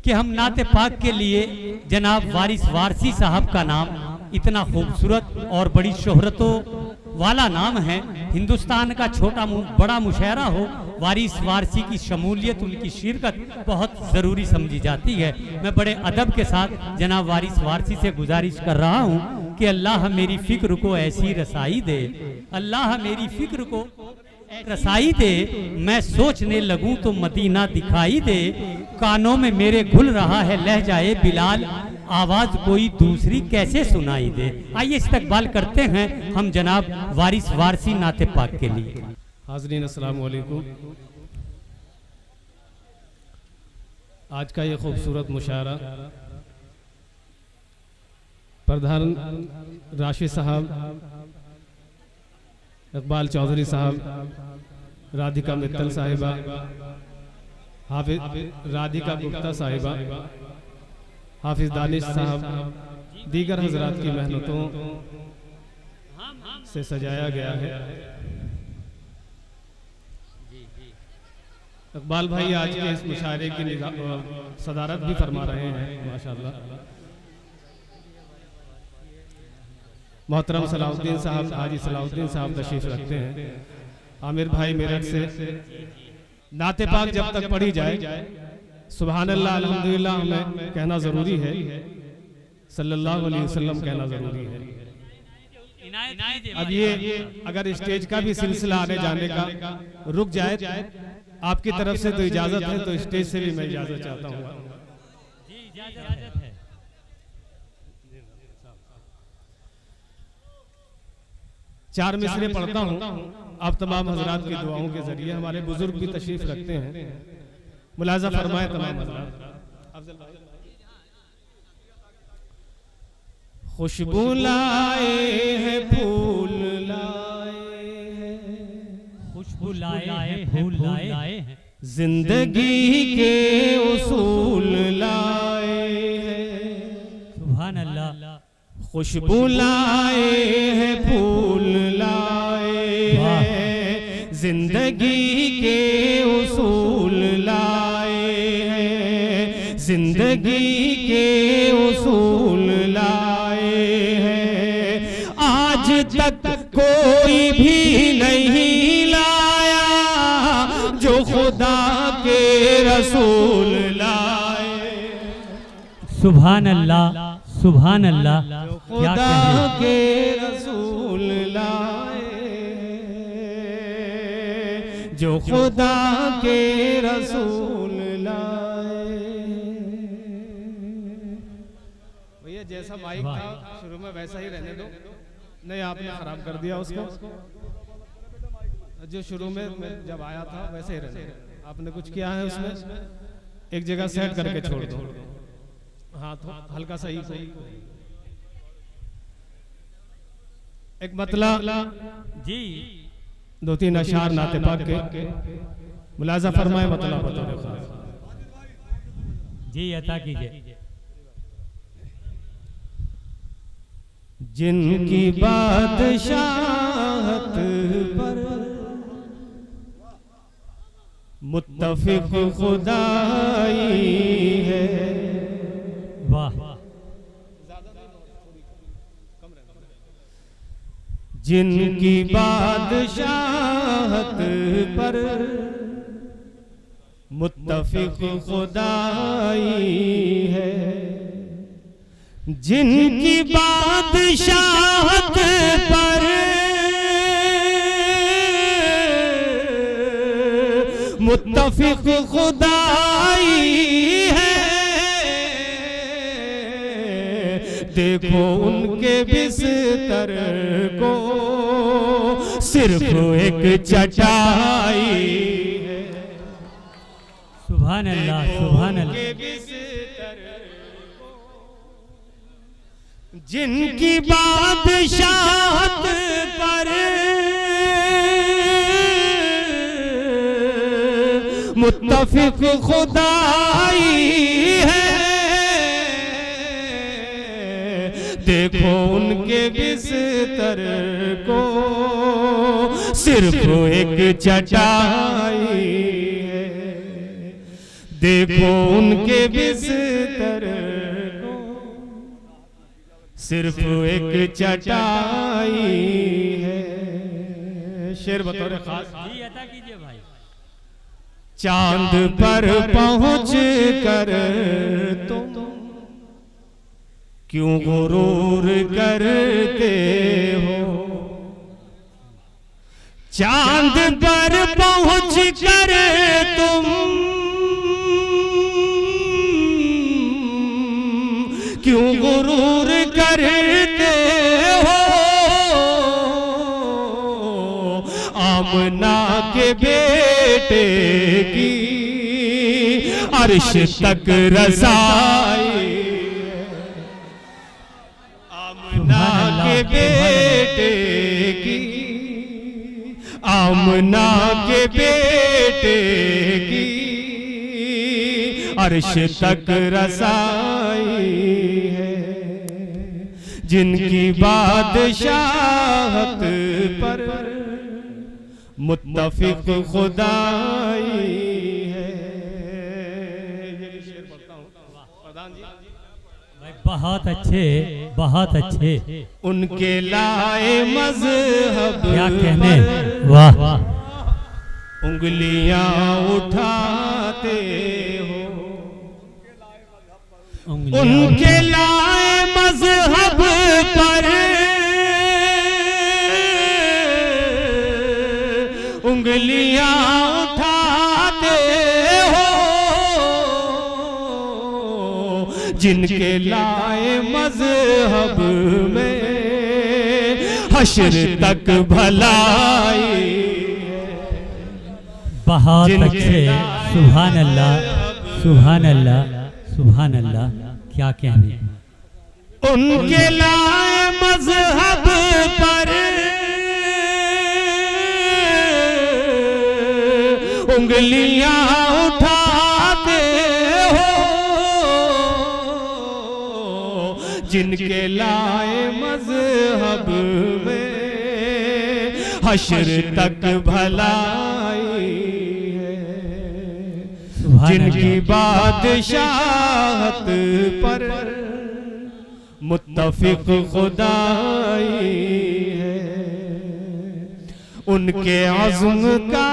कि हम नाते पाक के लिए जनाब वारिस वारसी साहब का नाम इतना खूबसूरत और बड़ी शोहरतों वाला नाम है। हिंदुस्तान का छोटा बड़ा मुशायरा हो, वारिस वारसी की शमूलियत, उनकी शिरकत बहुत ज़रूरी समझी जाती है। मैं बड़े अदब के साथ जनाब वारिस वारसी से गुजारिश कर रहा हूँ कि अल्लाह मेरी फ़िक्र को ऐसी रसाई दे, अल्लाह मेरी फ़िक्र को रसाई दे, मैं सोचने लगूं तो मदीना दिखाई दे, कानों में मेरे घुल रहा है लहजाए बिलाल, आवाज़ कोई दूसरी कैसे सुनाई दे। आइए इस्तकबाल करते हैं हम जनाब वारिस वारसी नाते पाक के लिए। हाज़रीन अस्सलामु अलैकुम। आज का ये खूबसूरत मुशायरा प्रधान राशिद साहब, इकबाल चौधरी साहब, राधिका मित्तल साहिबा, हाफिज राधिका गुप्ता साहिबा, हाफिज दानिश साहब, दीगर हजरात की मेहनतों से सजाया गया है। इकबाल भाई आज के इस मुशायरे की सदारत भी फरमा रहे हैं माशाअल्लाह। मोहतरम सलाउद्दीन साहब, हाजी सलाउद्दीन साहब तशरीफ रखते हैं। आमिर भाई मेरठ से। नाते पाक जब तक पढ़ी जाए सुभान अल्लाह अल्हम्दुलिल्लाह हमें कहना ज़रूरी है, सल्लल्लाहु अलैहि वसल्लम कहना ज़रूरी है। अब ये अगर स्टेज का भी सिलसिला आने जाने का रुक जाए आपकी तरफ से तो इजाज़त है, तो स्टेज से भी मैं इजाज़त चाहता हूँ। 4 मिसरे पढ़ता हूँ। आप तमाम हजरात की दुआओं के जरिए हमारे बुजुर्ग भी तशरीफ रखते हैं, मुलाजा फरमाए तमाम हजरात। खुशबू लाए हैं फूल लाए हैं, खुशबू लाए हैं फूल लाए हैं, जिंदगी के उसूल लाए हैं। सुभान अल्लाह। खुशबू लाए हैं फूल लाए हैं, जिंदगी के उसूल लाए हैं, जिंदगी के उसूल लाए हैं। आज तक कोई भी नहीं लाया जो खुदा के रसूल लाए। सुभान अल्लाह, सुभान अल्लाह। खुदा के रसूल लाए, जो खुदा के रसूल लाए। भैया जैसा माइक था शुरू में वैसा ही रहने दो, नहीं आपने खराब कर दिया उसको। जो शुरू में जब आया था वैसे ही रहने दो। आपने कुछ किया है उसमें, एक जगह सेट करके छोड़ दो। हाँ तो हल्का सा ही एक मतला जी, 2-3 अशार नाते पाक के मुलाजा फरमाए। मतला बतौर खास जी अता कीजिए। जिनकी बादशाहत पर मुत्तफिक खुदाई है। वाह। जिनकी बादशाहत पर मुत्तफिक खुदाई है, जिनकी बादशाहत पर मुत्तफिक खुदाई है, देखो उनके बिस्तर को सिर्फ एक चटाई है। सुभान अल्लाह, सुभान अल्लाह। जिनकी बादशाहत पर मुत्तफिक खुदाई है, देखो उनके बिस्तर को सिर्फ एक चटाई है। देखो उनके बिस्तर को सिर्फ एक चटाई है। शेर बतौर खास जी अता कीजिए भाई। चांद पर पहुंच कर तुम क्यों गुरूर करते हो। चांद पर पहुंच कर तुम क्यों गुरूर करते हो। आमना के बेटे की अर्श तक रसाई, आमना के बेटे की, आमना के बेटे की अर्श तक रसाई है। जिनकी बादशाहत पर मुत्तफिक खुदाई है। प्रधान जी भाई बहुत अच्छे, बहुत अच्छे। उनके लाए मजहब क्या कहने, वाह वाह। उंगलियां उठाते हो। उनके लाए मजहब पर उंगलियां उठाते हो। जिनके लाए मजहब में हश्र तक भलाई। बहुत अच्छे, सुभान अल्लाह, सुभान अल्लाह, सुभान अल्लाह। क्या कहने। उनके लाए मजहब पर उंगलियां उठाते हो। जिनके लाए मजहब में हश्र तक भलाई है। जिनकी बादशाहत पर मुत्तफिक खुदाई है। उनके अज़्म का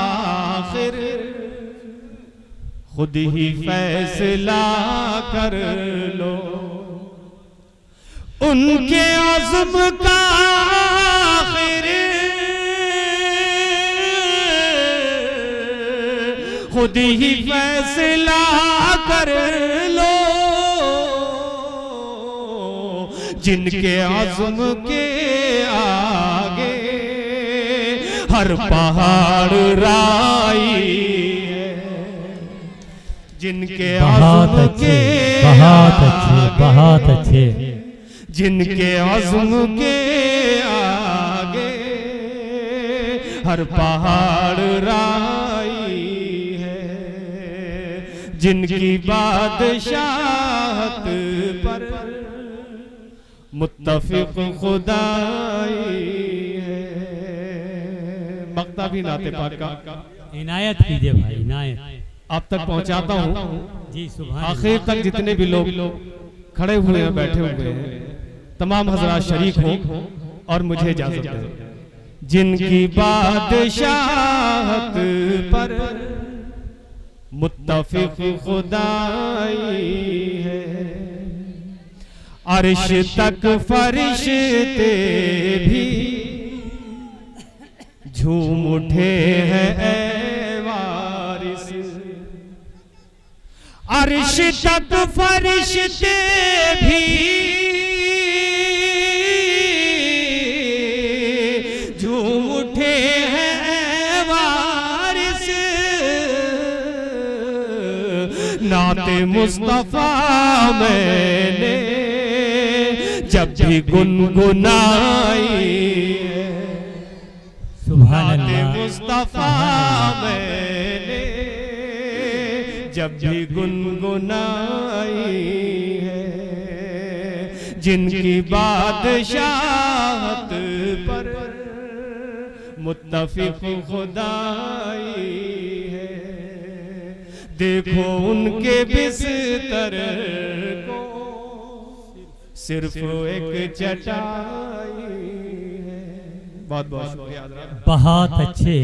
आखिर खुद ही फैसला कर लो। उनके अज़्म का आखिर खुद ही फैसला कर लो। जिनके अज़्म के आगे हर पहाड़ राई है। जिनके बहुत अज़्म अच्छे, के बहुत अच्छे, आगे, बहुत अच्छे। जिनके अज़्म के आगे हर पहाड़ राई है। जिनकी बादशाहत पर मुत्तफिक खुदाई है। मक्ता भी नाते पाक का इनायत कीजिए भाई, इनायत। आप तक पहुंचाता हूं। जी सुभान आखिर तक जितने भी लोग खड़े हुए हैं, बैठे हुए हैं, तमाम हजरात शरीक हों और मुझे इजाजत दें। जिनकी बादशाहत पर मुत्तफिक खुदाई है। अर्श तक फरिश्ते भी झूम उठे हैं ऐ वारिस। अर्श तक फरिश्ते भी झूम उठे हैं ऐ वारिस। नाते मुस्तफा मैंने जब भी गुनगुनाई है। सुभान नाते अल्लाह, मुस्तफा मैंने जब भी गुनगुनाई है। जिनकी बादशाहत पर मुत्तफिक खुदाई है। देखो उनके बिस्तर को सिर्फ एक चटाई है। बहुत बहुत शुक्रिया। बहुत अच्छे